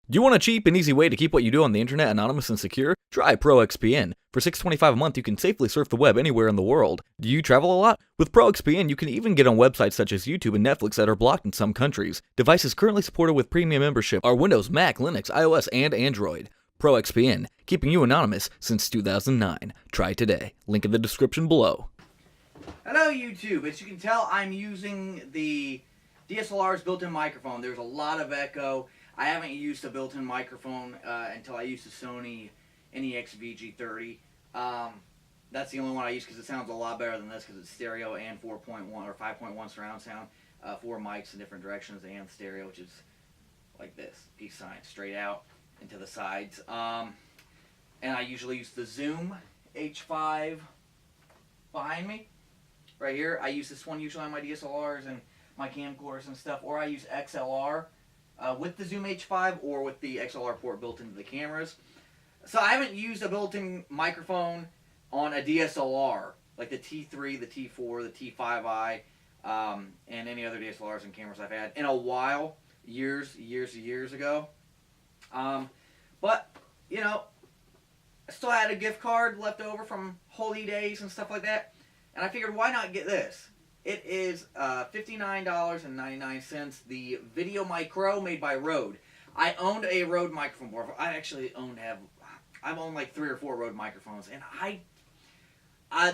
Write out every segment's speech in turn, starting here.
Do you want a cheap and easy way to keep what you do on the internet anonymous and secure? Try ProXPN. For $6.25 a month, you can safely surf the web anywhere in the world. Do you travel a lot? With ProXPN, you can even get on websites such as YouTube and Netflix that are blocked in some countries. Devices currently supported with premium membership are Windows, Mac, Linux, iOS, and Android. ProXPN, keeping you anonymous since 2009. Try today. Link in the description below. Hello YouTube. As you can tell, I'm using the DSLR's built-in microphone. There's a lot of echo. I haven't used a built-in microphone until I used the Sony NEX VG30. That's the only one I use because it sounds a lot better than this because it's stereo and 4.1 or 5.1 surround sound. 4 mics in different directions and stereo, which is like this. Peace sign straight out into the sides. And I usually use the Zoom H5 behind me. Right here. I use this one usually on my DSLRs and my camcorders and stuff. Or I use XLR. With the Zoom H5 or with the XLR port built into the cameras. So I haven't used a built-in microphone on a DSLR, like the T3, the T4, the T5i, and any other DSLRs and cameras I've had in a while, years ago. But, you know, I still had a gift card left over from holy days and stuff like that, and I figured why not get this? It is $59.99, the VideoMicro made by Rode. I owned a Rode microphone before. I've owned like 3 or 4 Rode microphones, and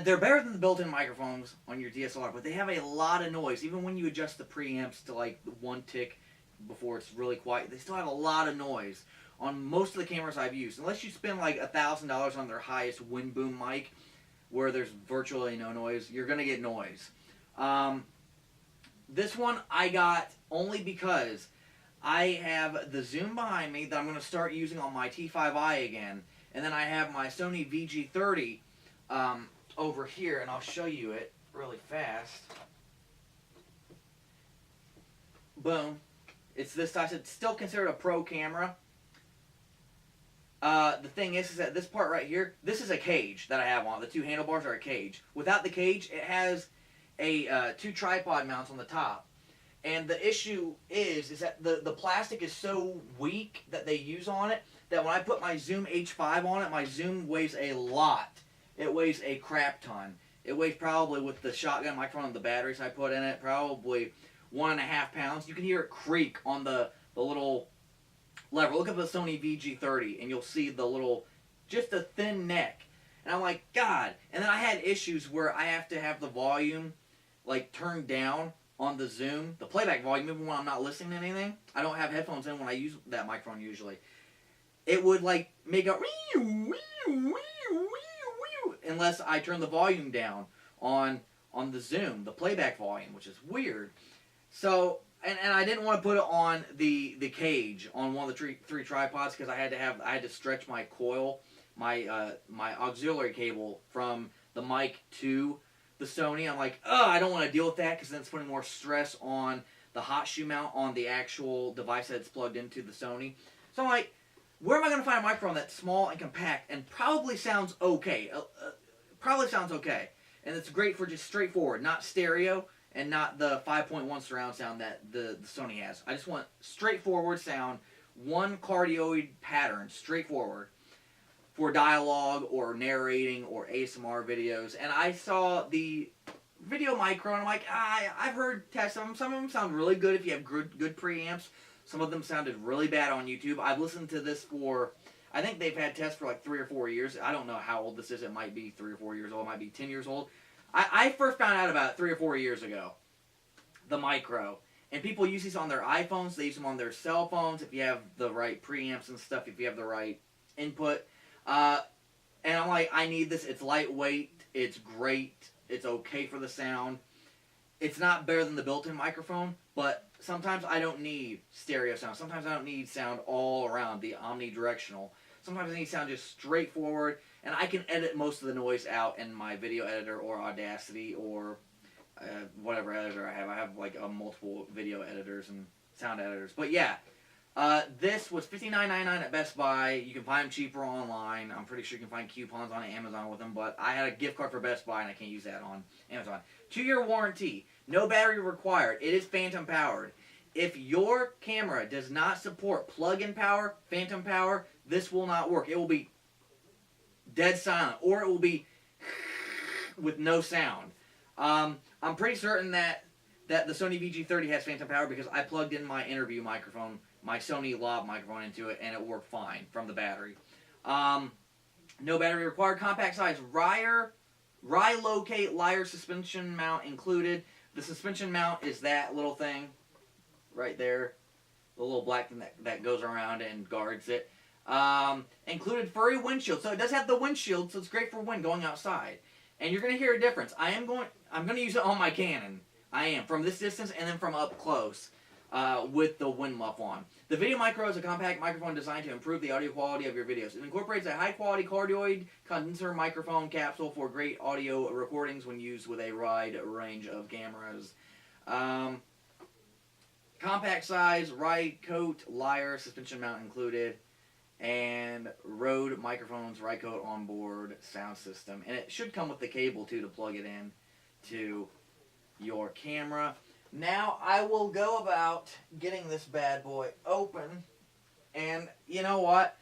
they're better than the built-in microphones on your DSLR, but they have a lot of noise. Even when you adjust the preamps to like 1 tick before it's really quiet, they still have a lot of noise on most of the cameras I've used. Unless you spend like $1,000 on their highest wind boom mic, where there's virtually no noise, you're gonna get noise. This one I got only because I have the Zoom behind me that I'm going to start using on my T5i again, and then I have my Sony VG30 over here, and I'll show you it really fast. Boom. It's this size. It's still considered a pro camera. The thing is that this part right here, this is a cage that I have on. The 2 handlebars are a cage. Without the cage, it has a 2 tripod mounts on the top, and the issue is that the plastic is so weak that they use on it that when I put my Zoom H5 on it, my Zoom weighs a lot. It weighs a crap ton. It weighs probably, with the shotgun microphone and the batteries I put in it, probably 1.5 pounds. You can hear it creak on the little lever. Look at the Sony VG30 and you'll see the little, just a thin neck. And I'm like, God. And then I had issues where I have to have the volume like turned down on the Zoom, the playback volume, even when I'm not listening to anything. I don't have headphones in when I use that microphone usually. It would like make a unless I turn the volume down on the Zoom, the playback volume, which is weird. So, and I didn't want to put it on the cage on one of the 3 tripods because I had to stretch my coil, my auxiliary cable from the mic to the Sony. I'm like, I don't want to deal with that because then it's putting more stress on the hot shoe mount on the actual device that's plugged into the Sony. So I'm like, where am I going to find a microphone that's small and compact and probably sounds okay? And it's great for just straightforward, not stereo and not the 5.1 surround sound that the Sony has. I just want straightforward sound, one cardioid pattern, straightforward, for dialogue or narrating or ASMR videos. And I saw the VideoMicro and I'm like, I've heard tests of them. Some of them sound really good if you have good preamps. Some of them sounded really bad on YouTube. I've listened to this for, I think they've had tests for like 3 or 4 years. I don't know how old this is. It might be 3 or 4 years old. It might be 10 years old. I first found out about it 3 or 4 years ago, the Micro. And people use these on their iPhones. They use them on their cell phones if you have the right preamps and stuff, if you have the right input. And I'm like, I need this. It's lightweight. It's great. It's okay for the sound. It's not better than the built-in microphone, but sometimes I don't need stereo sound. Sometimes I don't need sound all around, the omnidirectional. Sometimes I need sound just straightforward, and I can edit most of the noise out in my video editor or Audacity or whatever editor I have. I have like multiple video editors and sound editors. But yeah, this was $59.99 at Best Buy. You can find them cheaper online. I'm pretty sure you can find coupons on Amazon with them, but I had a gift card for Best Buy and I can't use that on Amazon. 2-year warranty. No battery required. It is phantom powered. if your camera does not support plug-in power, phantom power, this will not work. It will be dead silent, or it will be with no sound. I'm pretty certain that the Sony VG30 has phantom power because I plugged in my interview microphone, my Sony Lav microphone into it, and it worked fine from the battery. No battery required. Compact size Rilocate lyre suspension mount included. The suspension mount is that little thing right there, the little black thing that goes around and guards it. Included furry windshield, so it does have the windshield, so it's great for when going outside. And you're gonna hear a difference. I'm gonna use it on my Canon. I am from this distance and then from up close with the wind muff on. The VideoMicro is a compact microphone designed to improve the audio quality of your videos. It incorporates a high-quality cardioid condenser microphone capsule for great audio recordings when used with a wide range of cameras. Compact size, Rycote lyre suspension mount included, and Rode microphones, Rycote onboard sound system. And it should come with the cable too to plug it in to your camera. Now I will go about getting this bad boy open, and you know what?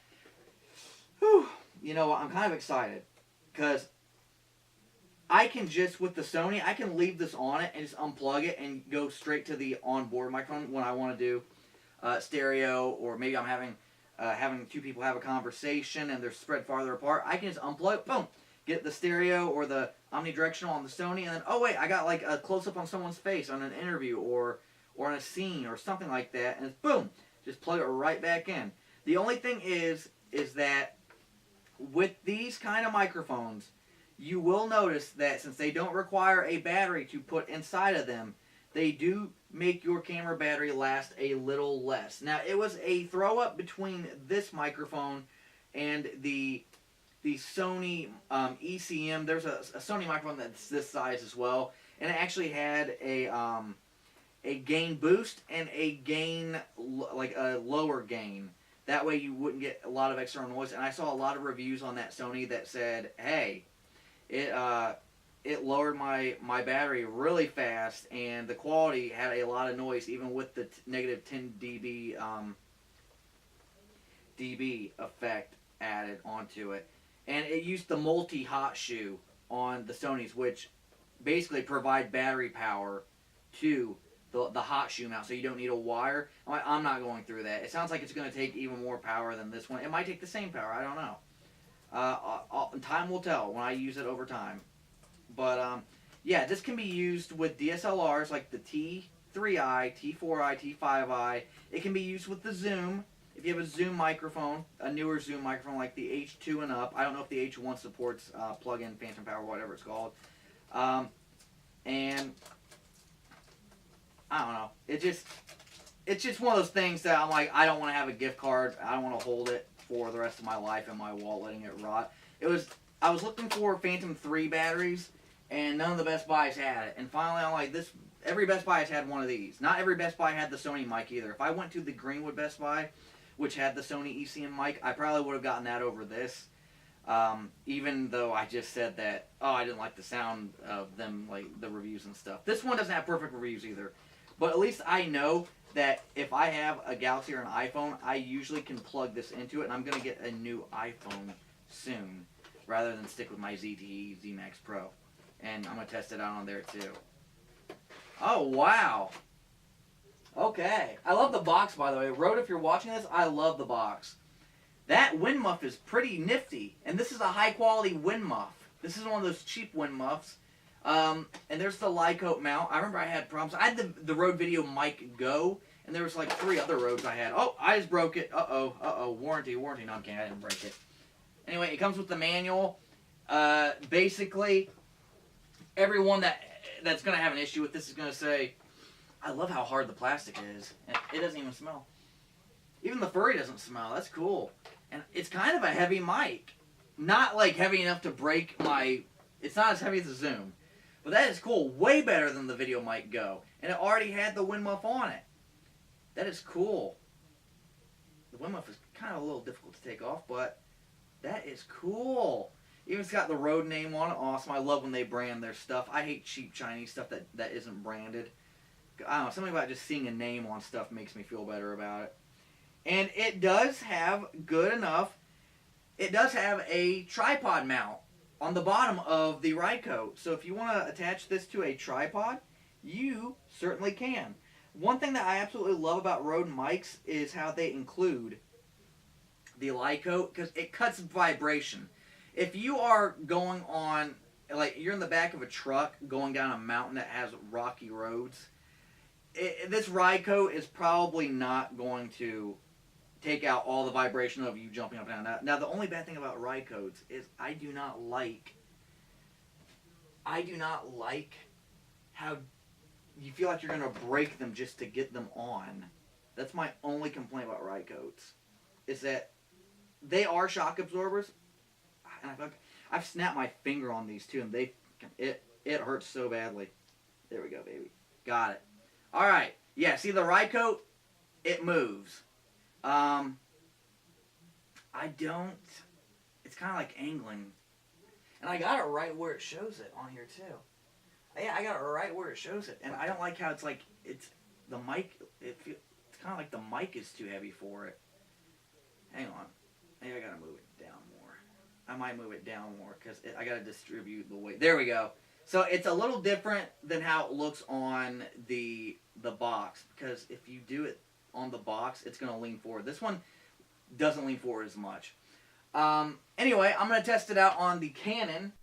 Whew, you know what? I'm kind of excited because I can just, with the Sony, I can leave this on it and just unplug it and go straight to the onboard microphone when I want to do stereo, or maybe I'm having two people have a conversation and they're spread farther apart. I can just unplug, boom, get the stereo or the omnidirectional on the Sony, and then, oh wait, I got like a close-up on someone's face on an interview or on a scene or something like that, and it's boom, just plug it right back in. The only thing is that with these kind of microphones, you will notice that since they don't require a battery to put inside of them, they do make your camera battery last a little less. Now, it was a throw-up between this microphone and the Sony ECM. There's a Sony microphone that's this size as well, and it actually had a gain boost and a gain, like a lower gain. That way you wouldn't get a lot of external noise. And I saw a lot of reviews on that Sony that said, hey, it lowered my battery really fast, and the quality had a lot of noise even with the negative 10 dB dB effect added onto it. And it used the multi-hot shoe on the Sonys, which basically provide battery power to the hot shoe mount, so you don't need a wire. I'm not going through that. It sounds like it's going to take even more power than this one. It might take the same power. I don't know. Time will tell when I use it over time. But yeah, this can be used with DSLRs like the T3i, T4i, T5i. It can be used with the Zoom. If you have a Zoom microphone, a newer Zoom microphone like the H2 and up. I don't know if the H1 supports plug-in phantom power, whatever it's called. And I don't know. It's just one of those things that I'm like, I don't want to have a gift card. I don't want to hold it for the rest of my life in my wall, letting it rot. I was looking for Phantom 3 batteries, and none of the Best Buys had it. And finally, I'm like, every Best Buy has had one of these. Not every Best Buy had the Sony mic either. If I went to the Greenwood Best Buy, which had the Sony ECM mic, I probably would have gotten that over this. Even though I just said that, I didn't like the sound of them, like the reviews and stuff. This one doesn't have perfect reviews either. But at least I know that if I have a Galaxy or an iPhone, I usually can plug this into it, and I'm going to get a new iPhone soon, rather than stick with my ZTE Z Max Pro. And I'm going to test it out on there too. Oh, wow. Okay. I love the box, by the way. Rode, if you're watching this, I love the box. That wind muff is pretty nifty. And this is a high-quality wind muff. This is one of those cheap wind muffs. And there's the Lycote mount. I remember I had problems. I had the Rode VideoMic Go, and there was like 3 other Rodes I had. Oh, I just broke it. Uh-oh. Warranty. No, I'm kidding. I didn't break it. Anyway, it comes with the manual. Basically, everyone that's going to have an issue with this is going to say, I love how hard the plastic is. And it doesn't even smell. Even the furry doesn't smell. That's cool. And it's kind of a heavy mic. Not like heavy enough to break my... It's not as heavy as a Zoom. But that is cool. Way better than the VideoMic Go. And it already had the wind muff on it. That is cool. The wind muff is kind of a little difficult to take off, but that is cool. Even it's got the Rode name on it. Awesome. I love when they brand their stuff. I hate cheap Chinese stuff that isn't branded. I don't know, something about just seeing a name on stuff makes me feel better about it. And it does have good enough. It does have a tripod mount on the bottom of the Ryco. So if you want to attach this to a tripod, you certainly can. One thing that I absolutely love about Rode mics is how they include the Lyco, because it cuts vibration. If you are going on, like you're in the back of a truck going down a mountain that has rocky roads, this Ryco is probably not going to take out all the vibration of you jumping up and down. Now the only bad thing about Rycos is I do not like how you feel like you're going to break them just to get them on. That's my only complaint about Rycos, is that they are shock absorbers. And I've snapped my finger on these too, and it hurts so badly. There we go, baby. Got it. All right. Yeah, see the Ryco, it moves. It's kind of like angling. And I got it right where it shows it on here too. Yeah, I got it right where it shows it. And I don't like how it's like, the mic, it's kind of like the mic is too heavy for it. Hang on. Maybe I gotta move it down more. I might move it down more because I gotta distribute the weight. There we go. So it's a little different than how it looks on the box, because if you do it on the box, it's gonna lean forward. This one doesn't lean forward as much. Anyway, I'm gonna test it out on the Canon.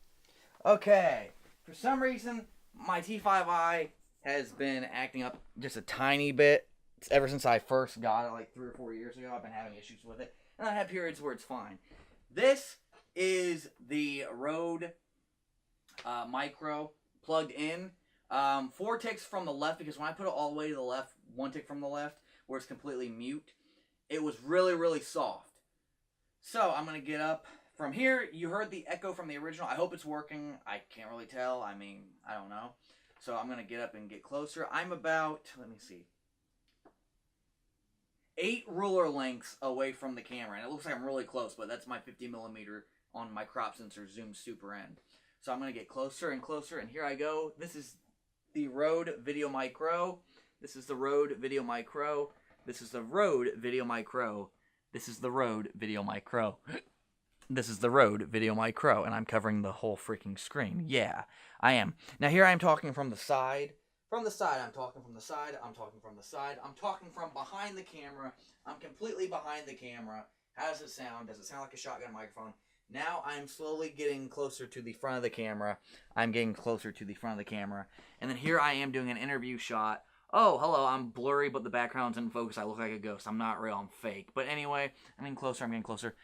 Okay, for some reason my T5i has been acting up just a tiny bit. Ever since I first got it like 3 or 4 years ago, I've been having issues with it. And I have periods where it's fine. This is the Rode Micro plugged in. 4 ticks from the left, because when I put it all the way to the left, 1 tick from the left, where it's completely mute, it was really, really soft. So I'm going to get up. From here, you heard the echo from the original. I hope it's working. I can't really tell. I mean, I don't know. So I'm going to get up and get closer. I'm about, let me see, 8 ruler lengths away from the camera. And it looks like I'm really close, but that's my 50mm on my crop sensor zoom super end. So I'm going to get closer and closer, and here I go. This is the Rode VideoMicro. This is the Rode VideoMicro. This is the Rode VideoMicro. This is the Rode VideoMicro. This is the Rode VideoMicro, and I'm covering the whole freaking screen. Yeah, I am. Now here I am talking from the side. From the side, I'm talking from the side. I'm talking from the side. I'm talking from behind the camera. I'm completely behind the camera. How does it sound? Does it sound like a shotgun microphone? Now I'm slowly getting closer to the front of the camera. I'm getting closer to the front of the camera. And then here I am doing an interview shot. Oh, hello, I'm blurry, but the background's in focus. I look like a ghost. I'm not real, I'm fake. But anyway, I'm getting closer, I'm getting closer.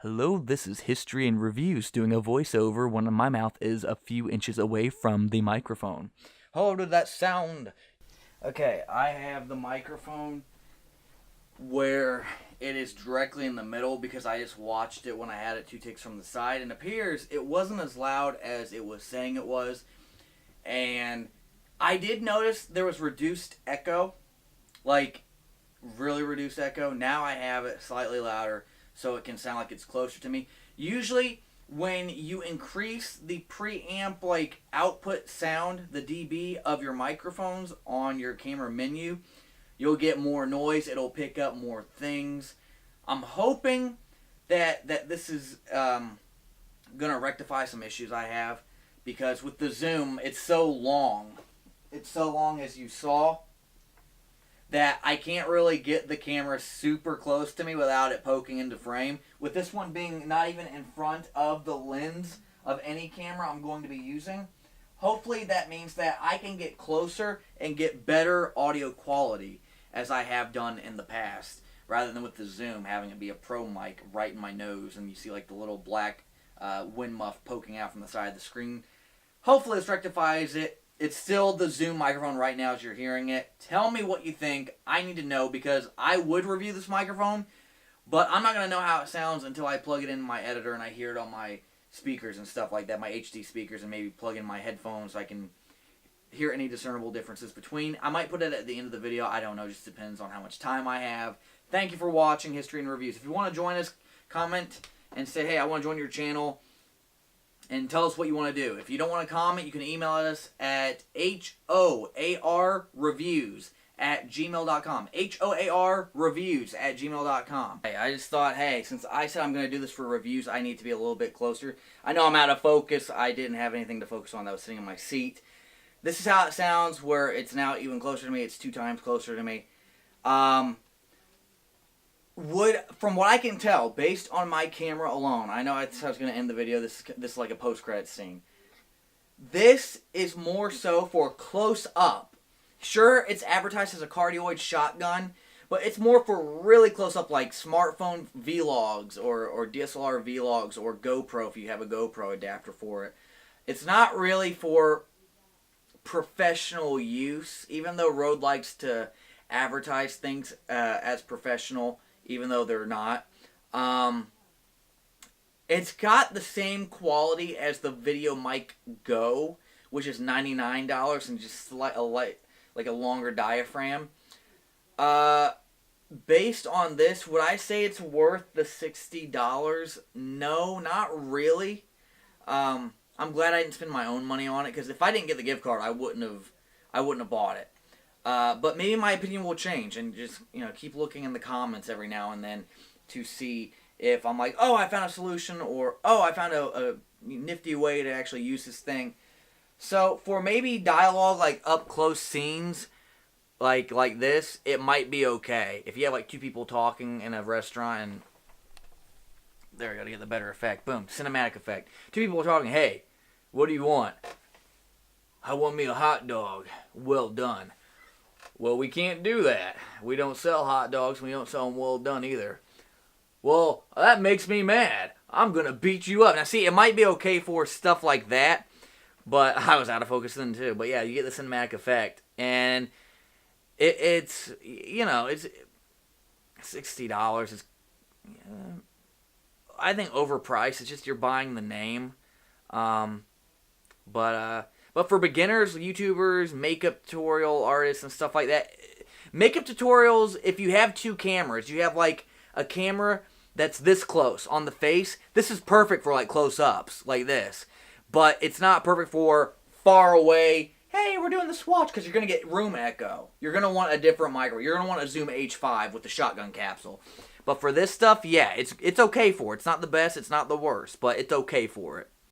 Hello, this is History and Reviews doing a voiceover when my mouth is a few inches away from the microphone. How did that sound? Okay, I have the microphone where it is directly in the middle because I just watched it when I had it 2 ticks from the side, and it appears it wasn't as loud as it was saying it was. And I did notice there was reduced echo, like really reduced echo. Now I have it slightly louder so it can sound like it's closer to me. Usually when you increase the preamp like output sound, the dB of your microphones on your camera menu, you'll get more noise. It'll pick up more things. I'm hoping that this is gonna rectify some issues I have, because with the zoom, it's so long. It's so long, as you saw, that I can't really get the camera super close to me without it poking into frame. With this one being not even in front of the lens of any camera I'm going to be using, hopefully that means that I can get closer and get better audio quality, as I have done in the past, rather than with the zoom having it be a pro mic right in my nose and you see like the little black wind muff poking out from the side of the screen. Hopefully this rectifies it. It's still the Zoom microphone right now as you're hearing it. Tell me what you think. I need to know, because I would review this microphone, but I'm not going to know how it sounds until I plug it in my editor and I hear it on my speakers and stuff like that, my HD speakers, and maybe plug in my headphones so I can hear any discernible differences between. I might put it at the end of the video. I don't know. It just depends on how much time I have. Thank you for watching History and Reviews. If you want to join us, comment and say, hey, I want to join your channel. and tell us what you want to do. If you don't want to comment, you can email us at hoarreviews@gmail.com. hoarreviews@gmail.com. Hey, I just thought, hey, since I said I'm going to do this for reviews, I need to be a little bit closer. I know I'm out of focus. I didn't have anything to focus on that was sitting in my seat. This is how it sounds where it's now even closer to me. It's 2 times closer to me. From what I can tell, based on my camera alone, I know I was going to end the video. This is like a post-credits scene. This is more so for close-up. Sure, it's advertised as a cardioid shotgun, but it's more for really close-up, like smartphone vlogs or DSLR vlogs or GoPro if you have a GoPro adapter for it. It's not really for professional use, even though Rode likes to advertise things as professional, even though they're not. It's got the same quality as the VideoMic Go, which is $99 and just like a longer diaphragm. Based on this, would I say it's worth the $60? No, not really. I'm glad I didn't spend my own money on it, because if I didn't get the gift card, I wouldn't have bought it. But maybe my opinion will change, and just keep looking in the comments every now and then to see if I'm like, oh, I found a solution, or oh, I found a nifty way to actually use this thing. So for maybe dialogue, like up close scenes, like this, it might be okay. If you have like 2 people talking in a restaurant, and there you go to get the better effect. Boom, cinematic effect. 2 people talking. Hey, what do you want? I want me a hot dog. Well done. Well, we can't do that. We don't sell hot dogs. We don't sell them well done either. Well, that makes me mad. I'm going to beat you up. Now, see, it might be okay for stuff like that, but I was out of focus then, too. But, yeah, you get the cinematic effect. And it's $60. It's, I think, overpriced. It's just you're buying the name. But for beginners, YouTubers, makeup tutorial artists, and stuff like that, makeup tutorials, if you have 2 cameras, you have like a camera that's this close on the face, this is perfect for like close-ups, like this. But it's not perfect for far away, hey, we're doing the swatch, because you're going to get room echo. You're going to want a different micro. You're going to want a Zoom H5 with the shotgun capsule. But for this stuff, yeah, it's okay for it. It's not the best, it's not the worst, but it's okay for it.